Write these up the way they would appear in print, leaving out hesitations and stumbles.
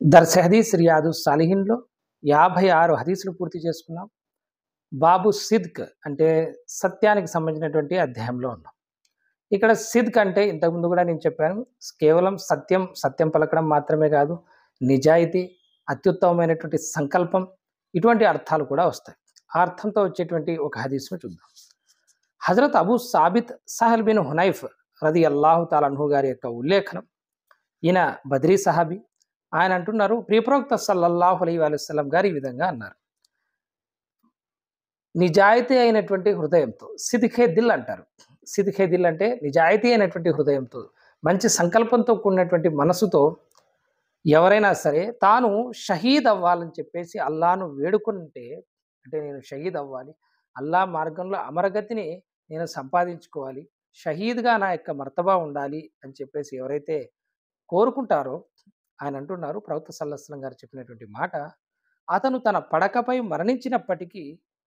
దర్స్ హదీస్ రియాదు సాలిహిన్లో 56 హదీసులు పూర్తి చేసుకున్నాం. బాబు సిద్క్ అంటే సత్యానికి సంబంధించినటువంటి అధ్యాయంలో ఉన్నాం. ఇక్కడ సిద్క్ అంటే ఇంతకుముందు కూడా నేను చెప్పాను, కేవలం సత్యం పలకడం మాత్రమే కాదు, నిజాయితీ, అత్యుత్తమమైనటువంటి సంకల్పం, ఇటువంటి అర్థాలు కూడా వస్తాయి. ఆ అర్థంతో వచ్చేటువంటి ఒక హదీస్ను చూద్దాం. హజరత్ అబూ సాబిత్ సహల్ బిన్ హునైఫ్ రదియల్లాహు తాలా అన్హు గారి యొక్క ఉల్లేఖనం. ఈయన బద్రీ సహాబీ. ఆయన అంటున్నారు, ప్రియప్రవక్త సల్లల్లాహు అలైహి వసల్లం గారు ఈ విధంగా అన్నారు, నిజాయితీ అయినటువంటి హృదయంతో, సిద్ఖే దిల్ అంటారు. సిద్ఖే దిల్ అంటే నిజాయితీ అయినటువంటి హృదయంతో, మంచి సంకల్పంతో కూడినటువంటి మనసుతో ఎవరైనా సరే తాను షహీద్ అవ్వాలని చెప్పేసి అల్లాను వేడుకుంటే, అంటే నేను షహీద్ అవ్వాలి, అల్లా మార్గంలో అమరగతిని నేను సంపాదించుకోవాలి, షహీద్గా నా యొక్క మర్తబా ఉండాలి అని చెప్పేసి ఎవరైతే కోరుకుంటారో, ఆయన అంటున్నారు, ప్రవక్త సల్లల్లాహు అలైహి వసల్లం గారు చెప్పినటువంటి మాట, అతను తన పడకపై మరణించినప్పటికీ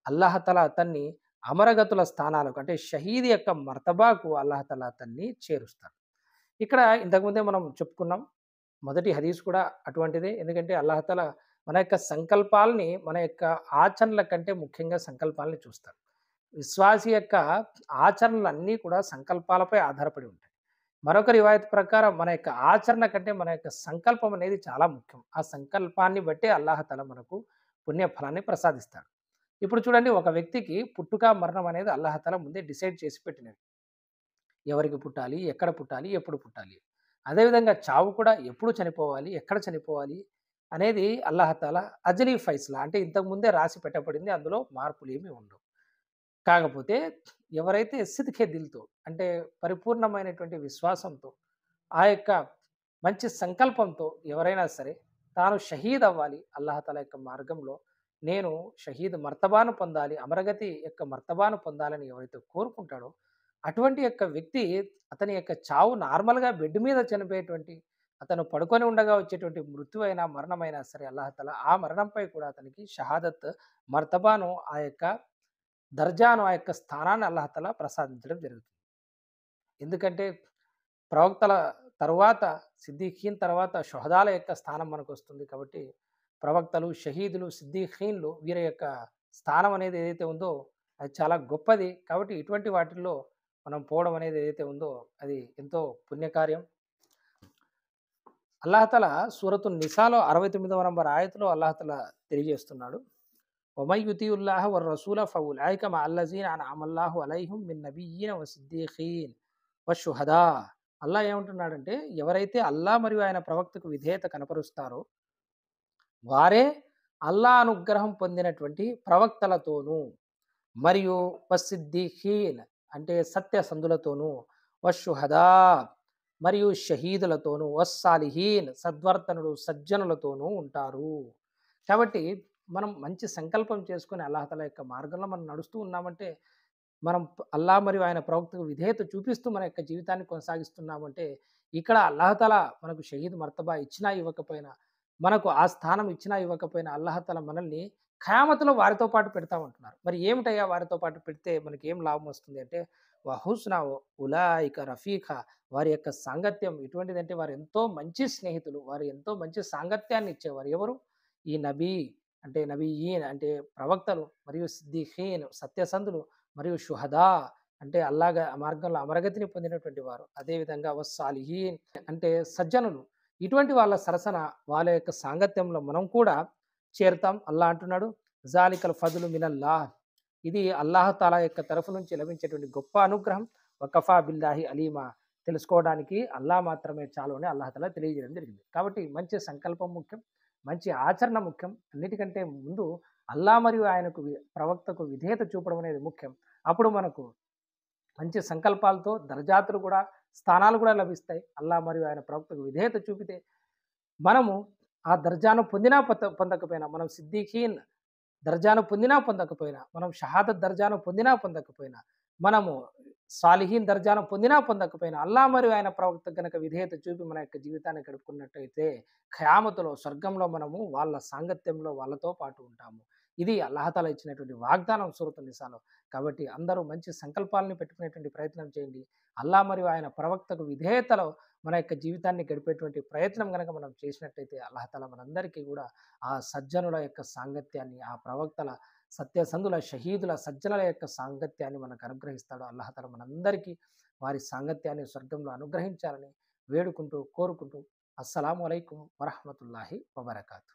అల్లాహతల అతన్ని అమరగతుల స్థానాలకు, అంటే షహీద్ యొక్క మర్తబాకు అల్లాహతల అతన్ని చేరుస్తాడు. ఇక్కడ ఇంతకుముందే మనం చెప్పుకున్నాం, మొదటి హదీస్ కూడా అటువంటిదే. ఎందుకంటే అల్లాహతల మన యొక్క సంకల్పాలని, మన యొక్క ఆచరణల కంటే ముఖ్యంగా సంకల్పాలని చూస్తాడు. విశ్వాసి యొక్క ఆచరణలన్నీ కూడా సంకల్పాలపై ఆధారపడి ఉంటాయి. మరొక రివాయత్ ప్రకారం మన యొక్క ఆచరణ కంటే మన యొక్క సంకల్పం అనేది చాలా ముఖ్యం. ఆ సంకల్పాన్ని బట్టి అల్లాహతల మనకు పుణ్యఫలాన్ని ప్రసాదిస్తాడు. ఇప్పుడు చూడండి, ఒక వ్యక్తికి పుట్టుక మరణం అనేది అల్లాహతల ముందే డిసైడ్ చేసి పెట్టినవి. ఎవరికి పుట్టాలి, ఎక్కడ పుట్టాలి, ఎప్పుడు పుట్టాలి. అదేవిధంగా చావు కూడా ఎప్పుడు చనిపోవాలి, ఎక్కడ చనిపోవాలి అనేది అల్లాహతల అజలీ ఫైస్లా, అంటే ఇంతకుముందే రాసి పెట్టబడింది, అందులో మార్పులు ఏమీ ఉండవు. కాకపోతే ఎవరైతే సిద్ఖే దిల్తో, అంటే పరిపూర్ణమైనటువంటి విశ్వాసంతో, ఆ యొక్క మంచి సంకల్పంతో ఎవరైనా సరే తాను షహీద్ అవ్వాలి, అల్లాహతల యొక్క మార్గంలో నేను షహీద్ మర్తబాను పొందాలి, అమరగతి యొక్క మర్తబాను పొందాలని ఎవరైతే కోరుకుంటాడో, అటువంటి యొక్క వ్యక్తి, అతని యొక్క చావు నార్మల్గా బెడ్ మీద చనిపోయేటువంటి, అతను పడుకొని ఉండగా వచ్చేటువంటి మృత్యువైనా మరణమైనా సరే అల్లాహతల ఆ మరణంపై కూడా అతనికి షహాదత్ మర్తబాను, ఆ యొక్క దర్జాను, ఆ యొక్క స్థానాన్ని అల్లాహతల ప్రసాదించడం జరుగుతుంది. ఎందుకంటే ప్రవక్తల తర్వాత, సిద్దిఖీన్ తర్వాత షుహదాల యొక్క స్థానం మనకు వస్తుంది. కాబట్టి ప్రవక్తలు, షహీదులు, సిద్దిఖీన్లు వీరి యొక్క స్థానం అనేది ఏదైతే ఉందో అది చాలా గొప్పది. కాబట్టి ఇటువంటి వాటిల్లో మనం పోవడం అనేది ఏదైతే ఉందో అది ఎంతో పుణ్యకార్యం. అల్లాహతల సూరతు నిసాలో 69వ నంబర్ ఆయతలో అల్లాహతల తెలియజేస్తున్నాడు, వమై యుతియుల్లాహ వర్ రసూల ఫఉలైక మఅల్లజీన అన్అమల్లాహు అలైహిం మిన్ నబియ్యీన వసిద్దీఖీన్ వషుహదా. అల్లాహ్ ఏమంటున్నాడంటే, ఎవరైతే అల్లాహ్ మరియు ఆయన ప్రవక్తకు విధేయత కనపరుస్తారో వారే అల్లాహ్ అనుగ్రహం పొందినటువంటి ప్రవక్తలతోనూ, మరియు వసిద్దీఖీన్ అంటే సత్యసంధులతోనూ, వషుహదా మరియు షహీదులతోనూ, వస్సాలిహీన్ సద్వర్తనుడు సజ్జనులతోనూ ఉంటారు. కాబట్టి మనం మంచి సంకల్పం చేసుకొని అల్లాహతల యొక్క మార్గంలో మనం నడుస్తూ ఉన్నామంటే, మనం అల్లాహ్ మరియు ఆయన ప్రవక్తకు విధేయత చూపిస్తూ మన యొక్క జీవితాన్ని కొనసాగిస్తున్నామంటే, ఇక్కడ అల్లాహతల మనకు షహీద్ మర్తబా ఇచ్చినా ఇవ్వకపోయినా, మనకు ఆ స్థానం ఇచ్చినా ఇవ్వకపోయినా అల్లాహతల మనల్ని ఖయామతులో వారితో పాటు పెడతామంటున్నారు. మరి ఏమిటయ్యా వారితో పాటు పెడితే మనకి ఏం లాభం వస్తుంది అంటే, వహుస్నా ఉలాయిక రఫీఖా, వారి యొక్క సాంగత్యం ఎటువంటిదంటే వారు ఎంతో మంచి స్నేహితులు, వారు ఎంతో మంచి సాంగత్యాన్ని ఇచ్చేవారు. ఎవరు? ఈ నబీ అంటే నబీయీన్ అంటే ప్రవక్తలు, మరియు సిద్దిఖీన్ సత్యసంధులు, మరియు షుహదా అంటే అల్లాహ్ మార్గంలో అమరగతిని పొందినటువంటి వారు. అదేవిధంగా వస్సాలిహీన్ అంటే సజ్జనులు. ఇటువంటి వాళ్ళ సరసన, వాళ్ళ యొక్క సాంగత్యంలో మనం కూడా చేరుతాం. అల్లాహ్ అంటున్నాడు, జాలికల్ ఫదులు మినల్లాహ్, ఇది అల్లాహ్ తాలా యొక్క తరఫు నుంచి లభించేటువంటి గొప్ప అనుగ్రహం. వకఫా బిల్లాహి అలీమా, తెలుసుకోవడానికి అల్లాహ్ మాత్రమే చాలు అని అల్లాహ్ తాలా తెలియజేయడం జరిగింది. కాబట్టి మంచి సంకల్పం ముఖ్యం, మంచి ఆచరణ ముఖ్యం. అన్నిటికంటే ముందు అల్లాహ్ మరియు ఆయనకు ప్రవక్తకు విధేయత చూపడం అనేది ముఖ్యం. అప్పుడు మనకు మంచి సంకల్పాలతో దర్జాతులు కూడా, స్థానాలు కూడా లభిస్తాయి. అల్లాహ్ మరియు ఆయన ప్రవక్తకు విధేయత చూపితే మనము ఆ దర్జాను పొందినా పొందకపోయినా, మనం సిద్దిఖీన్ దర్జాను పొందినా పొందకపోయినా, మనం షహాదత్ దర్జాను పొందినా పొందకపోయినా, మనము సాలిహీన్ దర్జాను పొందినా పొందకపోయినా, అల్లాహ్ మరియు ఆయన ప్రవక్త గనక విధేయత చూపి మన యొక్క జీవితాన్ని గడుపుకున్నట్టయితే ఖయామతులో, స్వర్గంలో మనము వాళ్ళ సాంగత్యంలో వాళ్ళతో పాటు ఉంటాము. ఇది అల్లాహ్ తాలా ఇచ్చినటువంటి వాగ్దానం సూరతు నిసాలో. కాబట్టి అందరూ మంచి సంకల్పాలను పెట్టుకునేటువంటి ప్రయత్నం చేయండి. అల్లాహ్ మరియు ఆయన ప్రవక్తకు విధేయతలో మన యొక్క జీవితాన్ని గడిపేటువంటి ప్రయత్నం గనక మనం చేసినట్టయితే అల్లాహ్ తాలా మనందరికీ కూడా ఆ సజ్జనుల యొక్క సాంగత్యాన్ని, ఆ ప్రవక్తల, సత్యసంధుల, షహీదుల, సజ్జనుల యొక్క సాంగత్యాన్ని మనకు అనుగ్రహిస్తాడు. అల్లాహ్ తాలా మనందరికీ వారి సాంగత్యాన్ని స్వర్గంలో అనుగ్రహించాలని వేడుకుంటూ, కోరుకుంటూ అస్సలాము అలైకుం వరహ్మతుల్లాహి వబరకాతు.